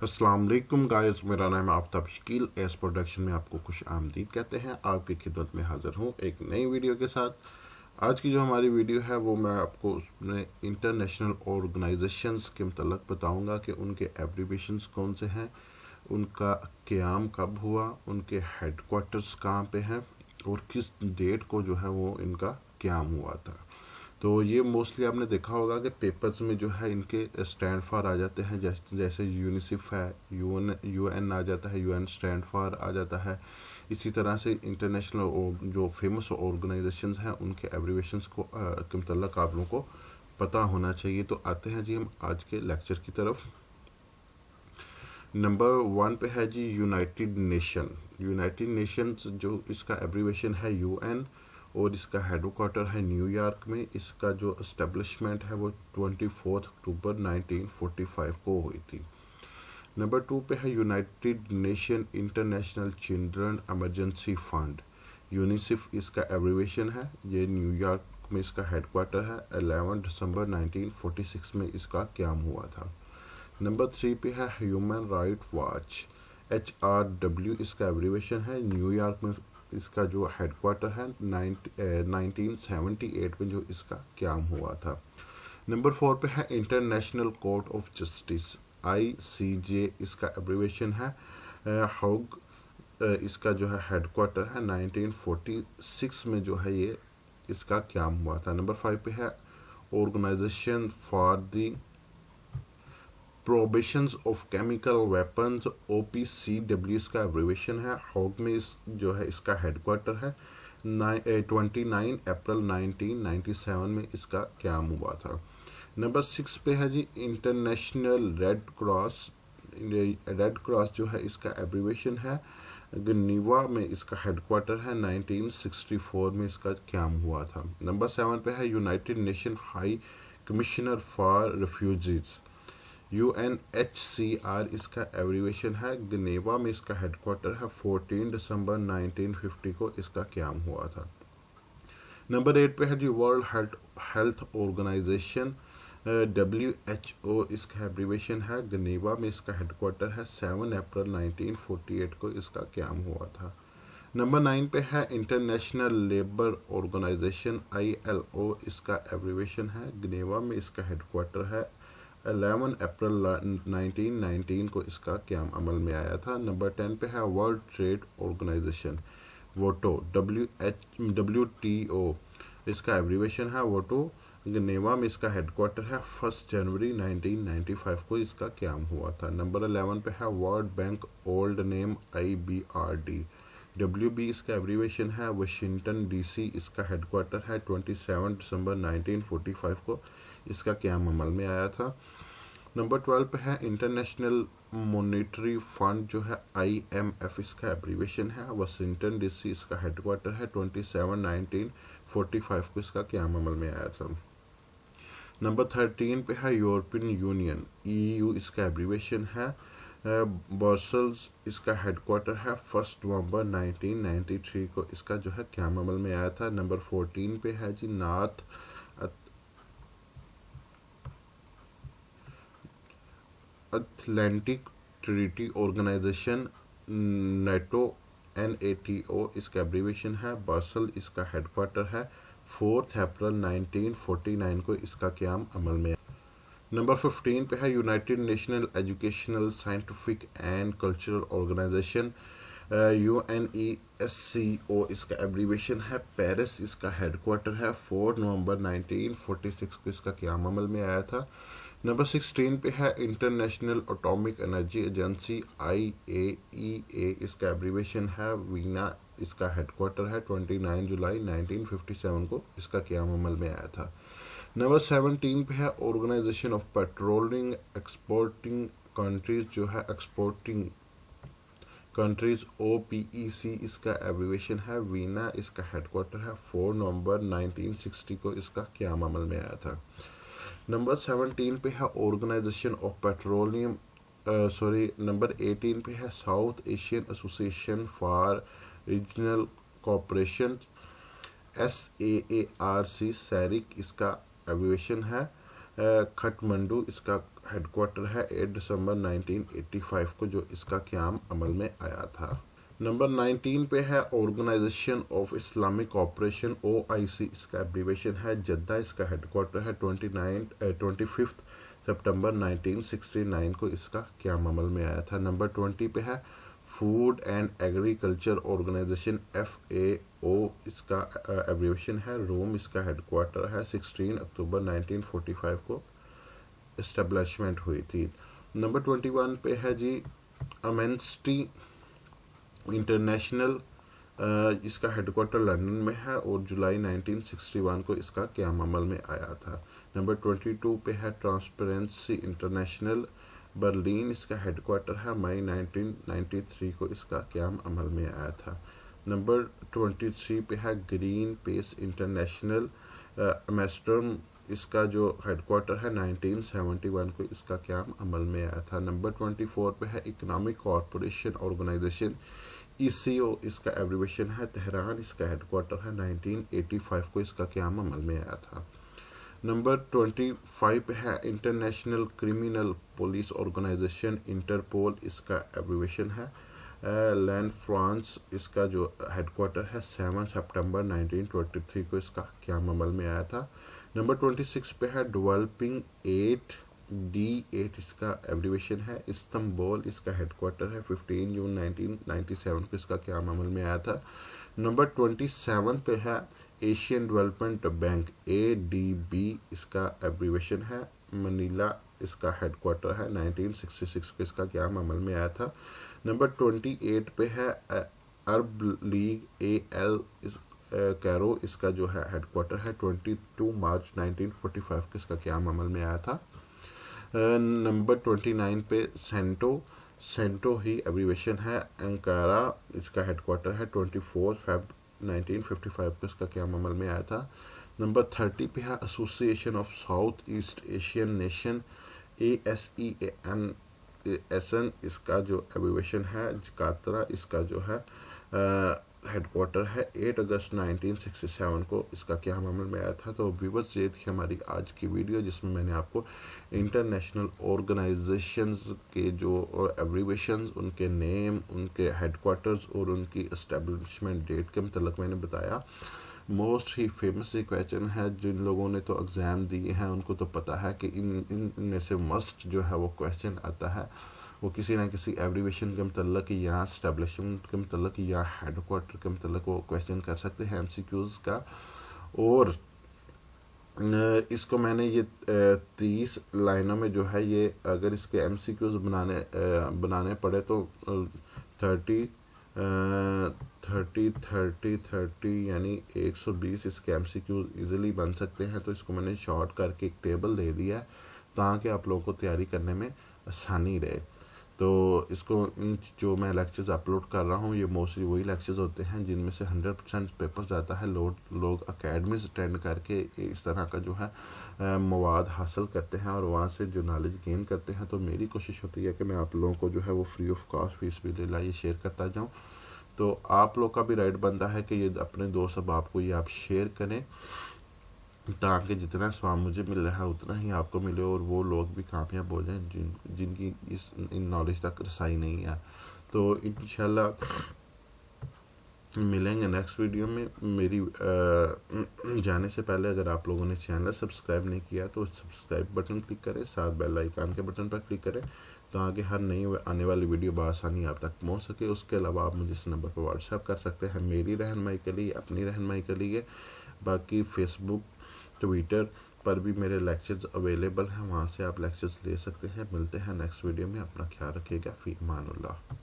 अस्सलाम वालेकुम गाइस, मेरा नाम है आफ्ताब शकील। एस प्रोडक्शन में आपको खुश आमदीद कहते हैं। आपकी खिदमत में हाजिर हूँ एक नई वीडियो के साथ। आज की जो हमारी वीडियो है वो मैं आपको उसमें इंटरनेशनल ऑर्गेनाइजेशंस के मतलब बताऊंगा कि उनके एब्रीवेशंस कौन से हैं, उनका क़याम कब हुआ, उनके हेडक्वार्टर्स कहाँ पे हैं और किस डेट को जो है वो इनका क़याम हुआ था। तो ये मोस्टली आपने देखा होगा कि पेपर्स में जो है इनके स्टैंड फॉर आ जाते हैं, जैसे यूनिसिफ है, यूएन आ जाता है, यूएन स्टैंड फॉर आ जाता है। इसी तरह से इंटरनेशनल जो फेमस ऑर्गेनाइजेशंस हैं उनके एब्रीवेशंस को के मतलब आप लोगों को पता होना चाहिए। तो आते हैं जी हम आज के लेक्चर की तरफ। नंबर 1 पे है जी यूनाइटेड नेशन। यूनाइटेड नेशंस जो इसका एब्रीवेशन है यूएन और इसका हेडक्वार्टर है न्यूयॉर्क में। इसका जो इस्टेब्लिशमेंट है वो 24 अक्टूबर 1945 को हुई थी। नंबर 2 पे है United Nation International Children Emergency Fund. UNICEF इसका एब्रीवेशन है। ये न्यूयॉर्क में इसका हेडक्वार्टर है। 11 दिसंबर 1946 में इसका क़याम हुआ था। नंबर 3 पे है ह्यूमन राइट वॉच। HRW इसका एब्रीवेशन है। न्यूयॉर्क में इसका जो हेडक्वार्टर है 1978 में जो इसका क़याम हुआ था। नंबर 4 पे है international court of justice. ICJ इसका एब्रीवेशन है। हाग इसका जो है हेडक्वार्टर है 1946 में जो है ये इसका क़याम हुआ था। नंबर 5 पे है Organization for the Prohibitions of Chemical Weapons. OPCW इसका एब्रीवेशन है। हाग में इस जो है इसका हेडक्वार्टर है। 29 अप्रैल 1997 में इसका क़याम हुआ था। नंबर 6 पे है जी International Red Cross. Red Cross जो है इसका एब्रीवेशन है। गनीवा में इसका हेडक्वार्टर है। 1964 में इसका क़याम हुआ था। नंबर 7 पे है United nation high commissioner for refugees. UNHCR इसका एब्रीवेशन है। गनेवा में इसका हेडक्वार्टर है। 14 दिसंबर 1950 को इसका क़याम हुआ था। नंबर 8 पे है जी वर्ल्ड हेल्थ ऑर्गेनाइजेशन। WHO इसका एब्रीवेशन है। गनेवा में इसका हेडक्वार्टर है। 7 अप्रैल 1948 को इसका क़याम हुआ था। नंबर 9 पे है इंटरनेशनल लेबर ऑर्गेनाइजेशन। ILO इसका एब्रीवेशन है। गनेवा में इसका हेडक्वार्टर है। 11 अप्रैल 1919 को इसका क़याम अमल में आया था। नंबर 10 पे है World Trade Organization WTO। WTO इसका एब्रीवेशन है। WTO गनेवा में इसका हेडक्वार्टर है। 1 जनवरी 1995 को इसका क़याम हुआ था। नंबर 11 पे है world bank old name IBRD। WB इसका एब्रीवेशन है। वाशिंगटन DC इसका हेडक्वार्टर है। 27 दिसंबर 1945 को इसका क़याम अमल में आया था। नंबर 12 पे है इंटरनेशनल मॉनेटरी फंड जो है IMF इसका एब्रीवेशन है। वाशिंगटन DC इसका हेडक्वार्टर है। 27 1945 को इसका क़याम अमल में आया था। नंबर 13 पे है यूरोपियन यूनियन। EU इसका एब्रीवेशन है। ब्रसल्स इसका हेडक्वार्टर है। 1 नवंबर 1993 को इसका जो है क़याम अमल में आया था। नंबर 14 पे है जी North Atlantic Treaty Organization NATO। NATO इसका एब्रीवेशन है। ब्रसल इसका हेडक्वार्टर है। 4 अप्रैल 1949 को इसका क़याम अमल में। नंबर 15 पे है United National Educational Scientific and Cultural Organization. UNESCO इसका एब्रीवेशन है। पेरिस इसका हेडक्वार्टर है। 4 नवंबर 1946 को इसका क़याम अमल में आया था। नंबर 16 पे है international atomic energy agency IAEA इसका एब्रीवेशन है। वीना इसका हेडक्वार्टर है। 29 जुलाई 1957 को इसका क़याम अमल में आया था। नंबर 17 पे है Organization of Petroleum Exporting Countries जो है एक्सपोर्टिंग कंट्रीज OPEC इसका एब्रीवेशन है। वीना इसका हेडक्वार्टर है। 4 नवंबर 1960 को इसका क़याम अमल में आया था। नंबर 17 पे है ऑर्गेनाइजेशन ऑफ पेट्रोलियम नंबर 18 पे है south Asian association for regional cooperation. SAARC ceric इसका एब्रीवेशन है। खटमंडू इसका ہیڈ کوارٹر ہے 8 دسمبر 1985 کو جو اس کا قیام عمل میں آیا تھا۔ نمبر 19 پہ ہے Organisation of Islamic Cooperation OIC، اس کا ایبریویشن ہے جدہ، اس کا ہیڈ کوارٹر ہے 25 سپٹمبر 1969 کو اس کا قیام عمل میں آیا تھا۔ نمبر 20 پہ ہے Food and Agriculture Organization FAO، اس کا ایبریویشن ہے روم، اس کا ہیڈ کوارٹر ہے 16 اکتوبر 1945 کو اسٹیبلشمنٹ ہوئی تھی۔ نمبر 21 پہ ہے جی امنسٹی انٹرنیشنل، اس کا ہیڈ کوارٹر لندن میں ہے اور جولائی 1961 کو اس کا قیام عمل میں آیا تھا۔ نمبر 22 پہ ہے ٹرانسپیرنسی انٹرنیشنل برلین، اس کا ہیڈ کوارٹر ہے مئی 1993 کو اس کا قیام عمل میں آیا تھا۔ نمبر 23 پہ ہے گرین پیس انٹرنیشنل ایمسٹرڈم، اس کا جو ہیڈ کوارٹر ہے 1971 کو اس کا قیام عمل میں آیا تھا۔ نمبر 24 پہ ہے اکنامک کارپوریشن آرگنائزیشن ECO، اس کا ایبریویشن ہے تہران، اس کا ہیڈ کوارٹر ہے 1985 کو اس کا قیام عمل میں آیا تھا۔ نمبر 25 پہ ہے International Criminal Police Organization Interpol, اس کا ایبریویشن ہے لین فرانس، اس کا جو ہیڈ کوارٹر ہے 7 سپٹمبر 1923 کو اس کا قیام عمل میں آیا تھا۔ نمبر 26 پہ ہے ڈیولپنگ 8D8، اس کا ایبریویشن ہے استنبول، اس کا ہیڈ کوارٹر ہے 15 جون 1997 کو اس کا قیام عمل میں آیا تھا۔ نمبر 27 پہ ہے ایشین ڈیولپمنٹ بینک ADB، اس کا ایبریویشن ہے منیلا، اس کا ہیڈ کوارٹر ہے 1966 کو اس کا قیام عمل میں آیا تھا۔ نمبر 28 پہ ہے عرب لیگ AL کیرو، اس کا جو ہے ہیڈ کوارٹر ہے 22 مارچ 1945 کو اس کا قیام عمل میں آیا تھا۔ نمبر 29 پہ سینٹو ہی ایبریویشن ہے انکارا، اس کا ہیڈ کوارٹر ہے 24 فیب 1955 کو اس کا قیام عمل میں آیا تھا۔ نمبر 30 پہ ہے association of south East Asian nation ASEAN، اس کا جو ایبریویشن ہے جکارتا، اس کا جو ہے ہیڈ کوارٹر ہے 8 اگست 1967 کو اس کا قیام عمل میں آیا تھا۔ تو ویورز یہ تھی ہماری آج کی ویڈیو، جس میں میں نے آپ کو انٹرنیشنل آرگنائزیشنز کے جو ایبریویشنز، ان کے نیم، ان کے ہیڈ کوارٹرز اور ان کی اسٹیبلشمنٹ ڈیٹ کے متعلق میں نے بتایا۔ موسٹ ہی فیمس کویسچن ہے، جن لوگوں نے تو ایگزام دیے ہیں ان کو تو پتہ ہے کہ ان میں سے مسٹ جو ہے وہ کویسچن آتا ہے، وہ کسی نہ کسی ایبریویشن کے متعلق یا اسٹیبلشمنٹ کے متعلق یا ہیڈ کوارٹر کے متعلق وہ کویسچن کر سکتے ہیں MCQs کا۔ اور اس کو میں نے یہ 30 لائنوں میں جو ہے یہ اگر اس کے MCQs بنانے پڑے تو 30 یعنی 120 اس کے MCQs ایزیلی بن سکتے ہیں۔ تو اس کو میں نے شارٹ کر کے ایک ٹیبل دے دیا ہے تاکہ آپ لوگوں کو تیاری کرنے میں آسانی رہے۔ تو اس کو جو میں لیکچرز اپلوڈ کر رہا ہوں یہ موسٹلی وہی لیکچرز ہوتے ہیں جن میں سے 100% پیپرز آتا ہے۔ لوگ اکیڈمیز اٹینڈ کر کے اس طرح کا جو ہے مواد حاصل کرتے ہیں اور وہاں سے جو نالج گین کرتے ہیں۔ تو میری کوشش ہوتی ہے کہ میں آپ لوگوں کو جو ہے وہ فری آف کاسٹ فیس بھی لے لائیے شیئر کرتا جاؤں۔ تو آپ لوگ کا بھی رائٹ بنتا ہے کہ یہ اپنے دوست اب کو یہ آپ شیئر کریں تاکہ جتنا ثواب مجھے مل رہا ہے اتنا ہی آپ کو ملے اور وہ لوگ بھی کامیاب ہو جائیں جن کی ان نالج تک رسائی نہیں ہے۔ تو انشاءاللہ ملیں گے نیکسٹ ویڈیو میں۔ میری جانے سے پہلے اگر آپ لوگوں نے چینل سبسکرائب نہیں کیا تو سبسکرائب بٹن کلک کریں، ساتھ بیل آئیکن کے بٹن پر کلک کریں تاکہ ہر نئی آنے والی ویڈیو بآسانی آپ تک پہنچ سکے۔ اس کے علاوہ آپ مجھے اس نمبر پر واٹس ایپ کر سکتے ہیں میری رہنمائی کے لیے، اپنی رہنمائی کے لیے۔ باقی فیس بک، ٹویٹر پر بھی میرے لیکچرز اویلیبل ہیں، وہاں سے آپ لیکچرز لے سکتے ہیں۔ ملتے ہیں نیکسٹ ویڈیو میں، اپنا خیال رکھیے گا، فی امان اللہ۔